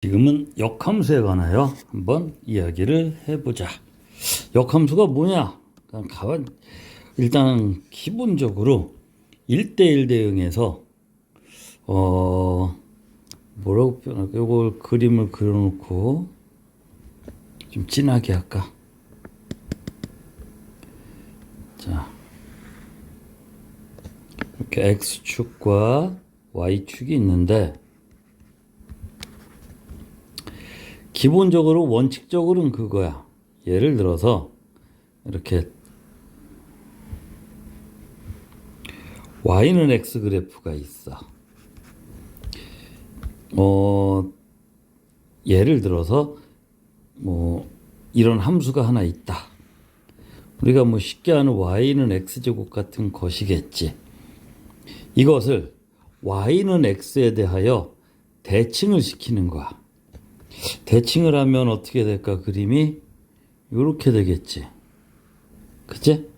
지금은 역함수에 관하여 한번 이야기를 해보자. 역함수가 뭐냐? 일단 기본적으로 1대1 대응해서 뭐라고 표현할까? 이걸 그림을 그려놓고 좀 진하게 할까? 자, 이렇게 X축과 Y축이 있는데 기본적으로 원칙적으로는 그거야. 예를 들어서 이렇게 Y는 X 그래프가 있어. 예를 들어서 이런 함수가 하나 있다. 우리가 쉽게 아는 Y는 X제곱 같은 것이겠지. 이것을 Y는 X에 대하여 대칭을 시키는 거야. 대칭을 하면 어떻게 될까? 그림이 이렇게 되겠지. 그치?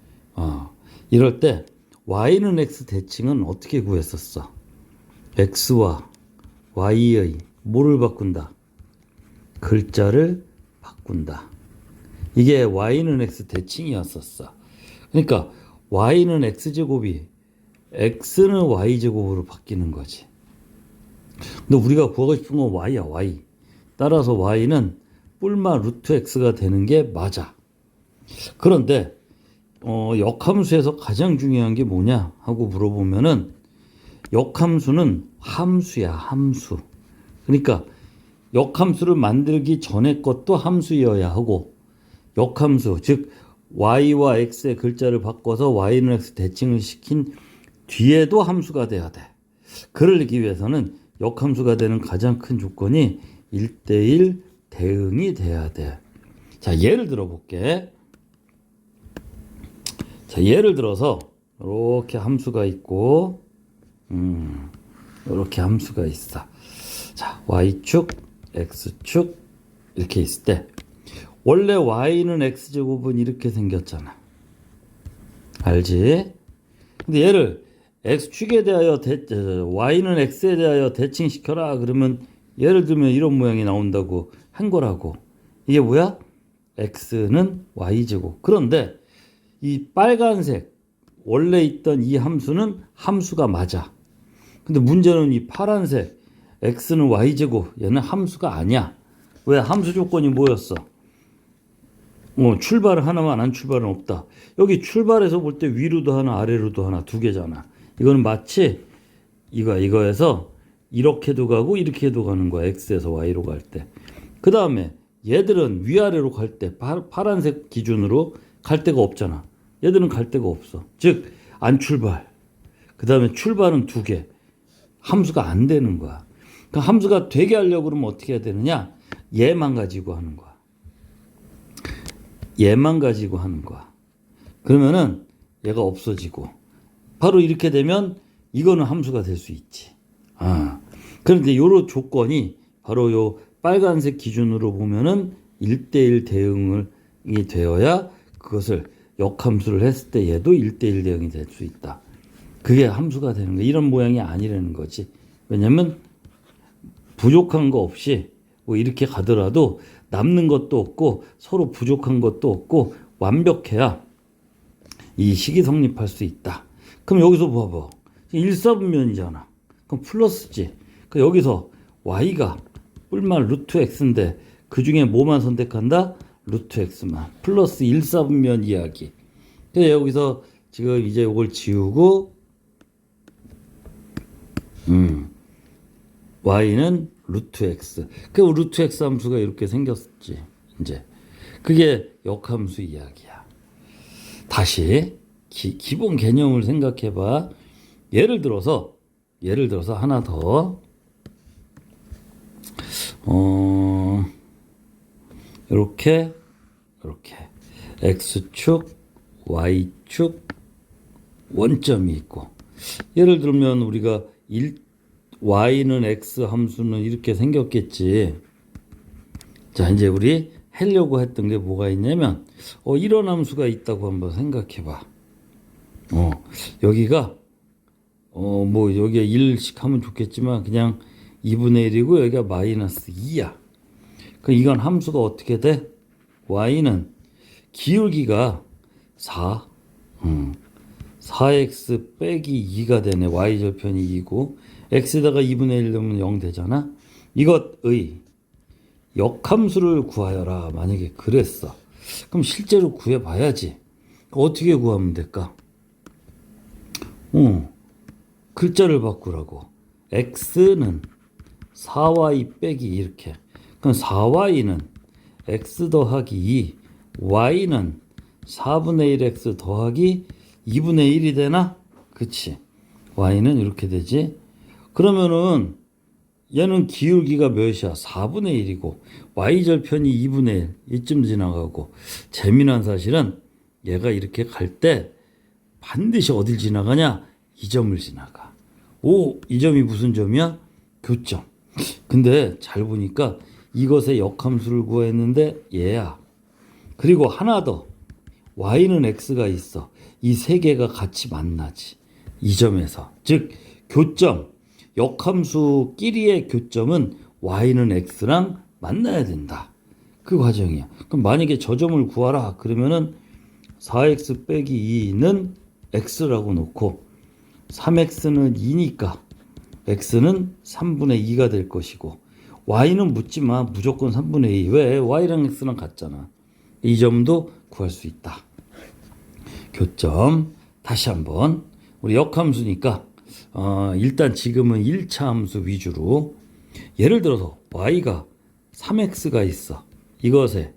이럴 때 Y는 X 대칭은 어떻게 구했었어? X와 Y의 뭐를 바꾼다? 글자를 바꾼다. 이게 Y는 X 대칭이었었어. 그러니까 Y는 X제곱이 X는 Y제곱으로 바뀌는 거지. 근데 우리가 구하고 싶은 건 Y야, Y. 따라서 Y는 뿔마 루트 X가 되는 게 맞아. 그런데 역함수에서 가장 중요한 게 뭐냐 하고 물어보면은 역함수는 함수야, 함수. 그러니까 역함수를 만들기 전에 것도 함수여야 하고, 역함수, 즉 Y와 X의 글자를 바꿔서 Y는 X 대칭을 시킨 뒤에도 함수가 돼야 돼. 그러기 위해서는 역함수가 되는 가장 큰 조건이 1대1 대응이 돼야 돼. 자, 예를 들어 볼게. 자, 예를 들어서 이렇게 함수가 있고 이렇게 함수가 있어. 자, Y축, X축 이렇게 있을 때 원래 Y는 X제곱은 이렇게 생겼잖아. 알지? 근데 얘를 X축에 대하여 Y는 X에 대하여 대칭시켜라 그러면 예를 들면 이런 모양이 나온다고 한 거라고. 이게 뭐야? X는 Y제곱. 그런데 이 빨간색 원래 있던 이 함수는 함수가 맞아. 근데 문제는 이 파란색 X는 Y제곱 얘는 함수가 아니야. 왜? 함수 조건이 뭐였어? 출발은 하나만 안 출발은 없다. 여기 출발해서 볼 때 위로도 하나 아래로도 하나 두 개잖아. 이거는 마치 이거에서 이렇게도 가고 이렇게도 가는 거야. X에서 Y로 갈 때. 그 다음에 얘들은 위아래로 갈 때 파란색 기준으로 갈 데가 없잖아. 얘들은 갈 데가 없어. 즉 안 출발. 그 다음에 출발은 두 개. 함수가 안 되는 거야. 그 함수가 되게 하려고 그러면 어떻게 해야 되느냐? 얘만 가지고 하는 거야. 얘만 가지고 하는 거야. 그러면은 얘가 없어지고 바로 이렇게 되면 이거는 함수가 될 수 있지. 그런데 요런 조건이 바로 요 빨간색 기준으로 보면은 1대1 대응이 되어야 그것을 역함수를 했을 때 얘도 1대1 대응이 될 수 있다. 그게 함수가 되는 거야. 이런 모양이 아니라는 거지. 왜냐면 부족한 거 없이 이렇게 가더라도 남는 것도 없고 서로 부족한 것도 없고 완벽해야 이 식이 성립할 수 있다. 그럼 여기서 봐봐. 1사분면이잖아. 그럼 플러스지. 그럼 여기서 Y가 뿔마 루트 X인데 그 중에 뭐만 선택한다? 루트 X만. 플러스 1사분면 이야기. 그래서 여기서 지금 이제 이걸 지우고 Y는 루트 X. 그 루트 X 함수가 이렇게 생겼지. 이제 그게 역함수 이야기야. 다시 기본 개념을 생각해봐. 예를 들어서 하나 더. 이렇게 X축, Y축 원점이 있고, 예를 들면 우리가 Y는 X 함수는 이렇게 생겼겠지. 자, 이제 우리 하려고 했던 게 뭐가 있냐면 이런 함수가 있다고 한번 생각해 봐. 여기가 여기에 1씩 하면 좋겠지만 그냥 2분의 1이고 여기가 마이너스 2야. 그럼 이건 함수가 어떻게 돼? y는 기울기가 4. 4x 빼기 2가 되네. y절편이 2고 x에다가 2분의 1 넣으면 0 되잖아. 이것의 역함수를 구하여라. 만약에 그랬어. 그럼 실제로 구해봐야지. 어떻게 구하면 될까? 글자를 바꾸라고. x는 4y 빼기 이렇게. 그럼 4y는 x 더하기 2, y는 4분의 1x 더하기 2분의 1이 되나? 그치. y는 이렇게 되지. 그러면은 얘는 기울기가 몇이야? 4분의 1이고 y절편이 2분의 1 이쯤 지나가고 재미난 사실은 얘가 이렇게 갈 때 반드시 어딜 지나가냐? 이 점을 지나가. 오, 이 점이 무슨 점이야? 교점. 근데 잘 보니까 이것의 역함수를 구했는데 얘야. 그리고 하나 더. y는 x가 있어. 이 세 개가 같이 만나지. 이 점에서. 즉 교점. 역함수끼리의 교점은 y는 x랑 만나야 된다. 그 과정이야. 그럼 만약에 저 점을 구하라. 그러면은 4x 빼기 2는 x라고 놓고 3x는 2니까 x는 3분의 2가 될 것이고 y는 묻지 마. 무조건 3분의 2. 왜? y랑 x랑 같잖아. 이 점도 구할 수 있다. 교점. 다시 한번. 우리 역함수니까 일단 지금은 1차 함수 위주로 예를 들어서 y가 3x가 있어. 이것에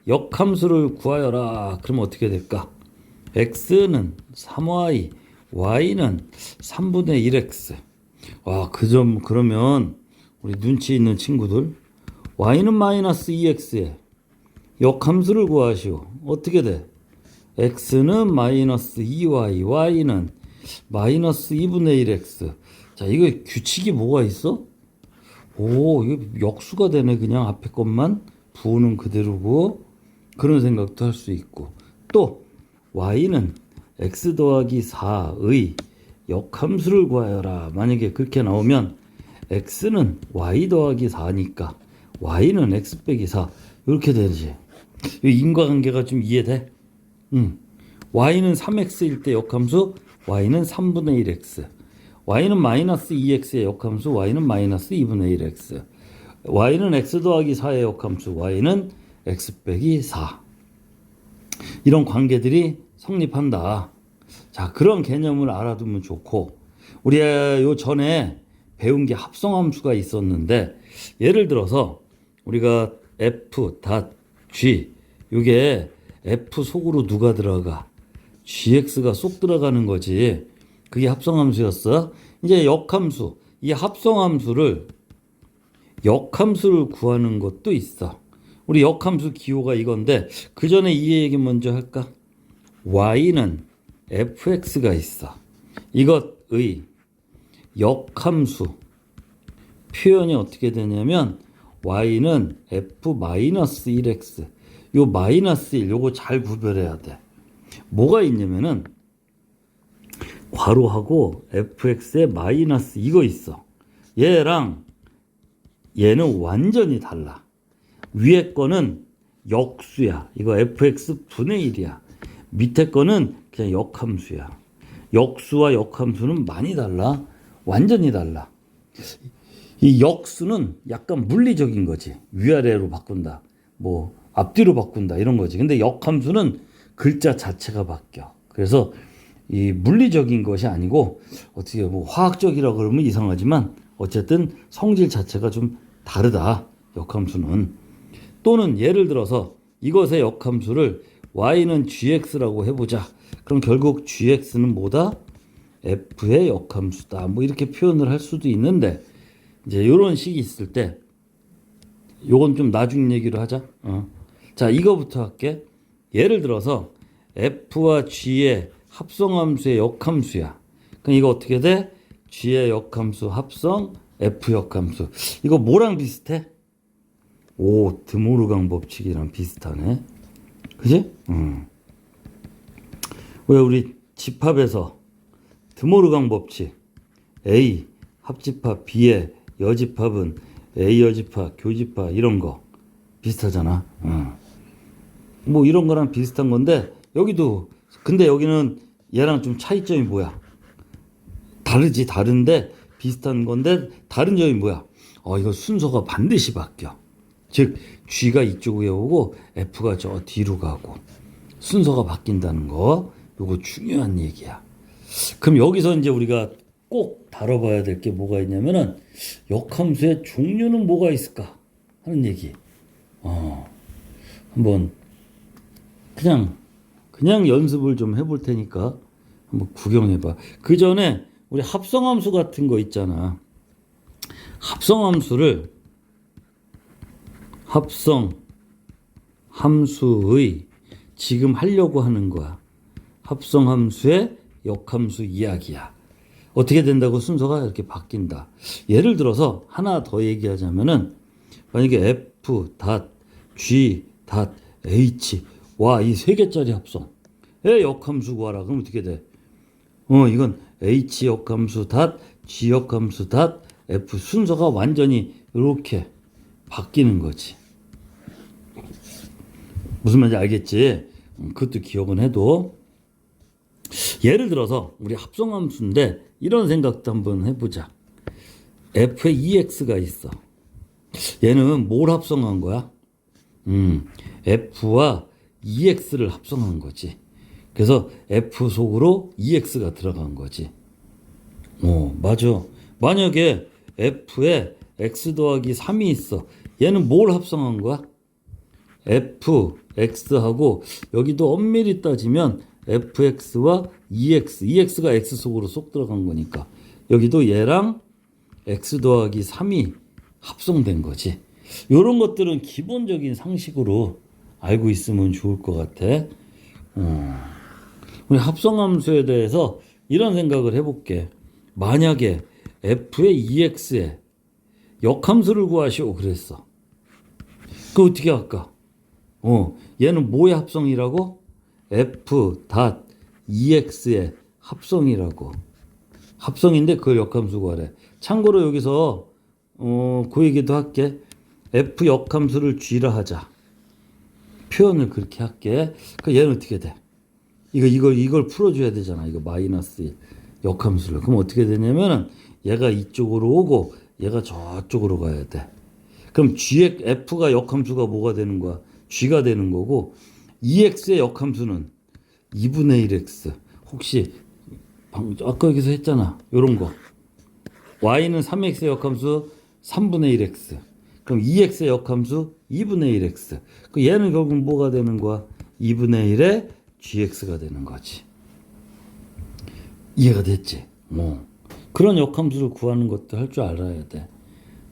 역함수를 구하여라. 그러면 어떻게 될까? x는 3y, y는 3분의 1x. 와, 그 점 그러면 우리 눈치 있는 친구들 y는 마이너스 2x에 역함수를 구하시오. 어떻게 돼? x는 마이너스 2y, y는 마이너스 2분의 1x. 자, 이거 규칙이 뭐가 있어? 오, 이거 역수가 되네. 그냥 앞에 것만 부호는 그대로고 그런 생각도 할 수 있고 또 y는 x 더하기 4의 역함수를 구하여라. 만약에 그렇게 나오면 x는 y 더하기 4니까 y는 x 빼기 4 이렇게 되지. 이 인과관계가 좀 이해돼? y는 3x일 때 역함수 y는 3분의 1x, y는 마이너스 2x의 역함수 y는 마이너스 2분의 1x, y는 x 더하기 4의 역함수 y는 x 빼기 4. 이런 관계들이 성립한다. 자, 그런 개념을 알아두면 좋고 우리가 요 전에 배운 게 합성함수가 있었는데 예를 들어서 우리가 f.g 이게 f 속으로 누가 들어가? gx가 쏙 들어가는 거지. 그게 합성함수였어. 이제 역함수. 이 합성함수를 역함수를 구하는 것도 있어. 우리 역함수 기호가 이건데 그 전에 이 얘기 먼저 할까? y는 fx가 있어. 이것의 역함수 표현이 어떻게 되냐면 y는 f-1x. 요 마이너스 1 요거 잘 구별해야 돼. 뭐가 있냐면은 괄호하고 fx에 마이너스 이거 있어. 얘랑 얘는 완전히 달라. 위에 거는 역수야. 이거 fx 분의 1이야. 밑에 거는 그냥 역함수야. 역수와 역함수는 많이 달라. 완전히 달라. 이 역수는 약간 물리적인 거지. 위아래로 바꾼다. 뭐 앞뒤로 바꾼다 이런 거지. 근데 역함수는 글자 자체가 바뀌어. 그래서 이 물리적인 것이 아니고 어떻게 뭐 화학적이라고 그러면 이상하지만 어쨌든 성질 자체가 좀 다르다. 역함수는. 또는 예를 들어서 이것의 역함수를 y는 gx라고 해보자. 그럼 결국 gx는 뭐다? f의 역함수다. 뭐 이렇게 표현을 할 수도 있는데 이제 이런 식이 있을 때 요건 좀 나중 얘기로 하자. 자, 이거부터 할게. 예를 들어서 f와 g의 합성함수의 역함수야. 그럼 이거 어떻게 돼? g의 역함수 합성 f 역함수. 이거 뭐랑 비슷해? 오, 드모르강 법칙이랑 비슷하네. 그지? 왜 우리 집합에서 드모르강 법칙 A 합집합 B의 여집합은 A 여집합, 교집합 이런 거 비슷하잖아. 뭐 이런 거랑 비슷한 건데 여기도 근데 여기는 얘랑 좀 차이점이 뭐야? 다르지. 다른데 비슷한 건데 다른 점이 뭐야? 이거 순서가 반드시 바뀌어. 즉 G가 이쪽에 오고 F가 저 뒤로 가고 순서가 바뀐다는 거. 요거 중요한 얘기야. 그럼 여기서 이제 우리가 꼭 다뤄봐야 될 게 뭐가 있냐면은 역함수의 종류는 뭐가 있을까 하는 얘기. 한번 그냥 연습을 좀 해볼 테니까 한번 구경해봐. 그 전에 우리 합성함수 같은 거 있잖아. 합성함수의 지금 하려고 하는 거야. 합성함수의 역함수 이야기야. 어떻게 된다고 순서가 이렇게 바뀐다. 예를 들어서 하나 더 얘기하자면은 만약에 F, G, H, 와, 이 세 개짜리 합성의 역함수 구하라. 그럼 어떻게 돼? 이건 H 역함수 G 역함수 F 순서가 완전히 이렇게 바뀌는 거지. 무슨 말인지 알겠지? 그것도 기억은 해도. 예를 들어서 우리 합성함수인데 이런 생각도 한번 해보자. F에 EX가 있어. 얘는 뭘 합성한 거야? F와 EX를 합성한 거지. 그래서 F 속으로 EX가 들어간 거지. 맞아. 만약에 F에 X 더하기 3이 있어. 얘는 뭘 합성한 거야? F, X하고 여기도 엄밀히 따지면 fx와 EX가 X 속으로 쏙 들어간 거니까 여기도 얘랑 X 더하기 3이 합성된 거지. 이런 것들은 기본적인 상식으로 알고 있으면 좋을 것 같아. 우리 합성함수에 대해서 이런 생각을 해볼게. 만약에 f의 EX에 역함수를 구하시오 그랬어. 그거 어떻게 할까? 얘는 뭐의 합성이라고? F EX의 합성이라고. 합성인데 그걸 역함수 구하래. 참고로 여기서 그 얘기도 할게. F 역함수를 G라 하자. 표현을 그렇게 할게. 그 얘는 어떻게 돼? 이걸 풀어줘야 되잖아. 이거 마이너스 1 역함수를. 그럼 어떻게 되냐면은 얘가 이쪽으로 오고 얘가 저쪽으로 가야 돼. 그럼 F가 역함수가 뭐가 되는 거야? G가 되는 거고 EX의 역함수는 2분의 1X. 혹시 아까 여기서 했잖아. 요런 거. Y는 3X의 역함수 3분의 1X. 그럼 EX의 역함수 2분의 1X. 그 얘는 결국 뭐가 되는 거야? 2분의 1의 GX가 되는 거지. 이해가 됐지? 그런 역함수를 구하는 것도 할 줄 알아야 돼.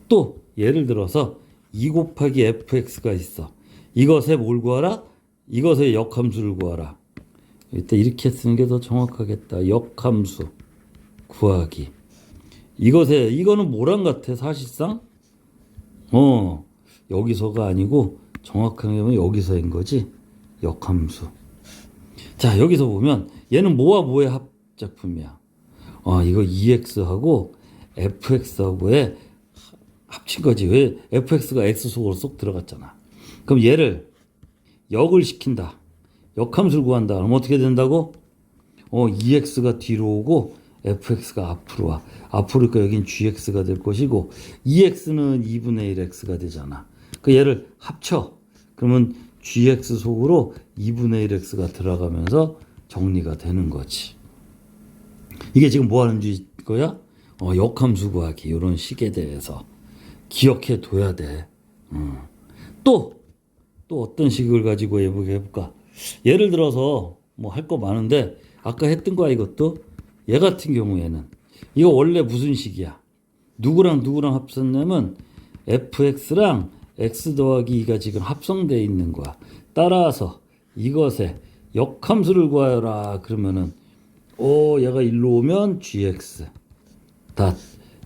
또 예를 들어서 2 곱하기 fx가 있어. 이것에 뭘 구하라? 이것의 역함수를 구하라. 이때 이렇게 쓰는 게 더 정확하겠다. 역함수 구하기. 이거는 뭐랑 같아 사실상? 여기서가 아니고 정확하게 보면 여기서인 거지. 역함수. 자, 여기서 보면 얘는 뭐와 뭐의 합작품이야? 이거 EX하고 FX하고의 합친 거지. 왜? FX가 X 속으로 쏙 들어갔잖아. 그럼 얘를 역을 시킨다. 역함수를 구한다. 그럼 어떻게 된다고? EX가 뒤로 오고 FX가 앞으로 와. 앞으로 그러니까 여긴 GX가 될 것이고 EX는 2분의 1X가 되잖아. 그 얘를 합쳐. 그러면 GX 속으로 2분의 1X가 들어가면서 정리가 되는 거지. 이게 지금 뭐 하는 거야? 역함수 구하기. 이런 식에 대해서 기억해 둬야 돼. 또 어떤 식을 가지고 해볼까? 예를 들어서 뭐 할 거 많은데 아까 했던 거야 이것도. 얘 같은 경우에는 이거 원래 무슨 식이야? 누구랑 합쳤냐면 fx랑 x 더하기 2가 지금 합성되어 있는 거야. 따라서 이것에 역함수를 구하여라. 그러면은 얘가 일로 오면 gx 닷.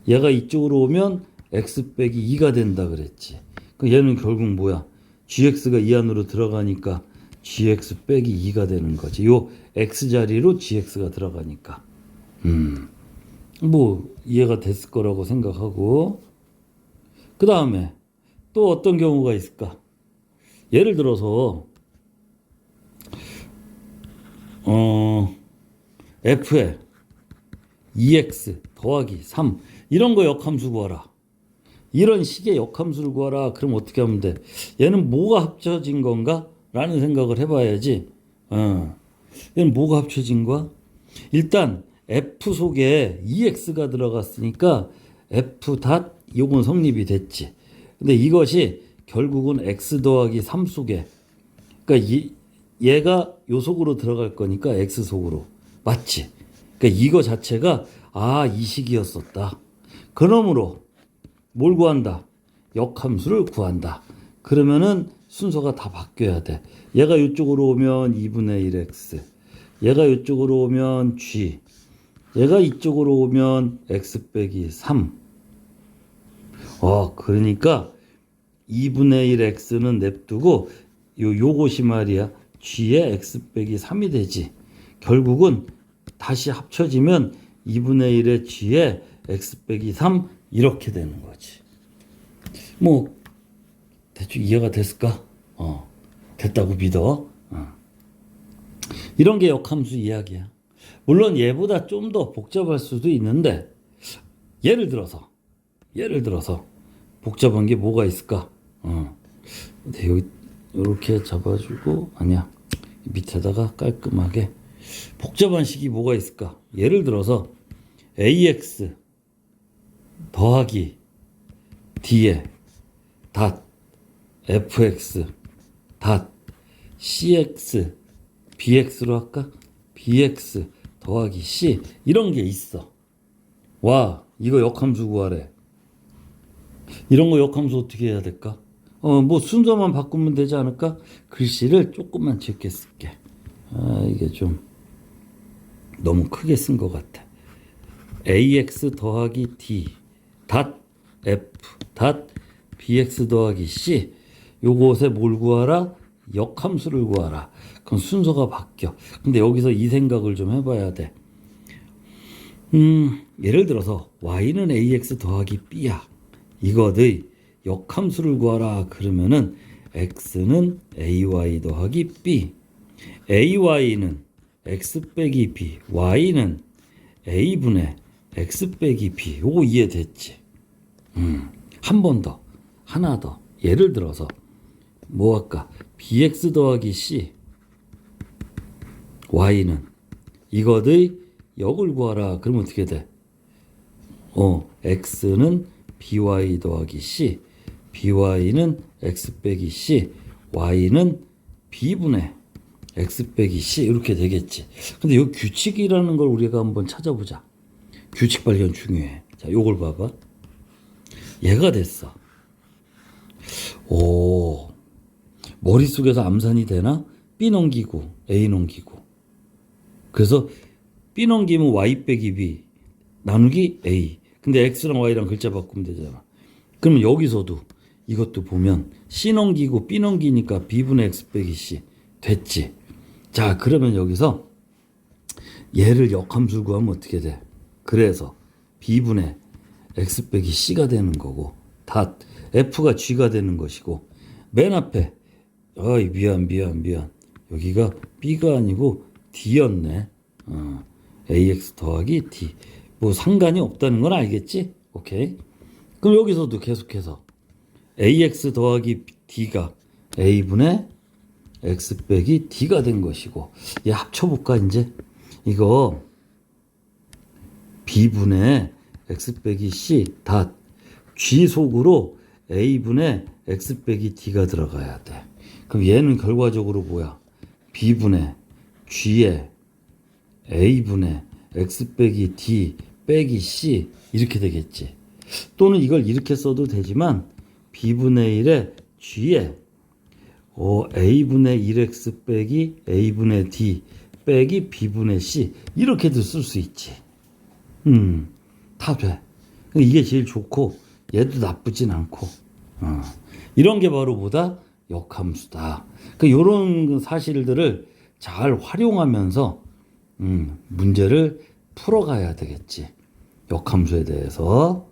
얘가 이쪽으로 오면 x 빼기 2가 된다 그랬지. 그 얘는 결국 뭐야? gx가 이 안으로 들어가니까 gx 빼기 2가 되는 거지. 요 x 자리로 gx가 들어가니까. 뭐 이해가 됐을 거라고 생각하고. 그 다음에 또 어떤 경우가 있을까? 예를 들어서 f에 2x 더하기 3 이런 거 역함수 구하라. 이런 식의 역함수를 구하라. 그럼 어떻게 하면 돼? 얘는 뭐가 합쳐진 건가? 라는 생각을 해봐야지. 얘는 뭐가 합쳐진 거야? 일단 f 속에 2x가 들어갔으니까 f 닷 요건 성립이 됐지. 근데 이것이 결국은 x 더하기 3 속에, 그러니까 얘가 요 속으로 들어갈 거니까 x 속으로. 맞지? 그러니까 이거 자체가 이 식이었었다. 그러므로 뭘 구한다? 역함수를 구한다. 그러면은 순서가 다 바뀌어야 돼. 얘가 이쪽으로 오면 2분의 1x, 얘가 이쪽으로 오면 g, 얘가 이쪽으로 오면 x 빼기 3. 그러니까 2분의 1x는 냅두고 요것이 말이야 g의 x 빼기 3이 되지. 결국은 다시 합쳐지면 2분의 1의 g의 x 빼기 3 이렇게 되는 거지. 뭐 대충 이해가 됐을까? 됐다고 믿어. 이런 게 역함수 이야기야. 물론 얘보다 좀 더 복잡할 수도 있는데 예를 들어서 복잡한 게 뭐가 있을까? 근데 여기 이렇게 잡아주고, 아니야, 밑에다가 깔끔하게 복잡한 식이 뭐가 있을까? 예를 들어서 ax 더하기 d에 닷 fx 닷 cx bx로 할까? bx 더하기 c 이런 게 있어. 와, 이거 역함수 구하래. 이런 거 역함수 어떻게 해야 될까? 뭐 순서만 바꾸면 되지 않을까? 글씨를 조금만 적게 쓸게. 이게 좀 너무 크게 쓴 것 같아. ax 더하기 d 닷 f 닷 bx 더하기 c. 요것에 뭘 구하라? 역함수를 구하라. 그럼 순서가 바뀌어. 근데 여기서 이 생각을 좀 해봐야 돼. 예를 들어서 y는 ax 더하기 b야. 이거의 역함수를 구하라. 그러면은 x는 ay 더하기 b, ay는 x 빼기 b, y는 a분의 x 빼기 b. 요거 이해됐지? 한 번 더, 하나 더. 예를 들어서 뭐 할까? bx 더하기 c, y는 이것의 역을 구하라. 그러면 어떻게 돼? x는 by 더하기 c, by는 x 빼기 c, y는 b분의 x 빼기 c 이렇게 되겠지. 근데 이 규칙이라는 걸 우리가 한번 찾아보자. 규칙 발견 중요해. 자, 요걸 봐봐. 얘가 됐어. 머릿속에서 암산이 되나? B 넘기고 A 넘기고. 그래서 B 넘기면 Y 빼기 B 나누기 A. 근데 X랑 Y랑 글자 바꾸면 되잖아. 그러면 여기서도 이것도 보면 C 넘기고 B 넘기니까 B분의 X 빼기 C 됐지. 자, 그러면 여기서 얘를 역함수 구하면 어떻게 돼? 그래서 B분의 X 빼기 C가 되는 거고, 닷 F가 G가 되는 것이고, 맨 앞에 미안 여기가 B가 아니고 D였네. AX 더하기 D. 뭐 상관이 없다는 건 알겠지? 오케이. 그럼 여기서도 계속해서 AX 더하기 D가 A분의 X 빼기 D가 된 것이고, 얘 합쳐볼까 이제? 이거 B분의 X 빼기 C 닷 G 속으로 A분의 X 빼기 D가 들어가야 돼. 그럼 얘는 결과적으로 뭐야? B분의 G에 A분의 X 빼기 D 빼기 C 이렇게 되겠지. 또는 이걸 이렇게 써도 되지만 B분의 1에 G에 A분의 1X 빼기 A분의 D 빼기 B분의 C 이렇게도 쓸 수 있지. 다 돼. 이게 제일 좋고 얘도 나쁘진 않고. 이런 게 바로 뭐다? 역함수다. 이런 사실들을 잘 활용하면서 문제를 풀어가야 되겠지. 역함수에 대해서.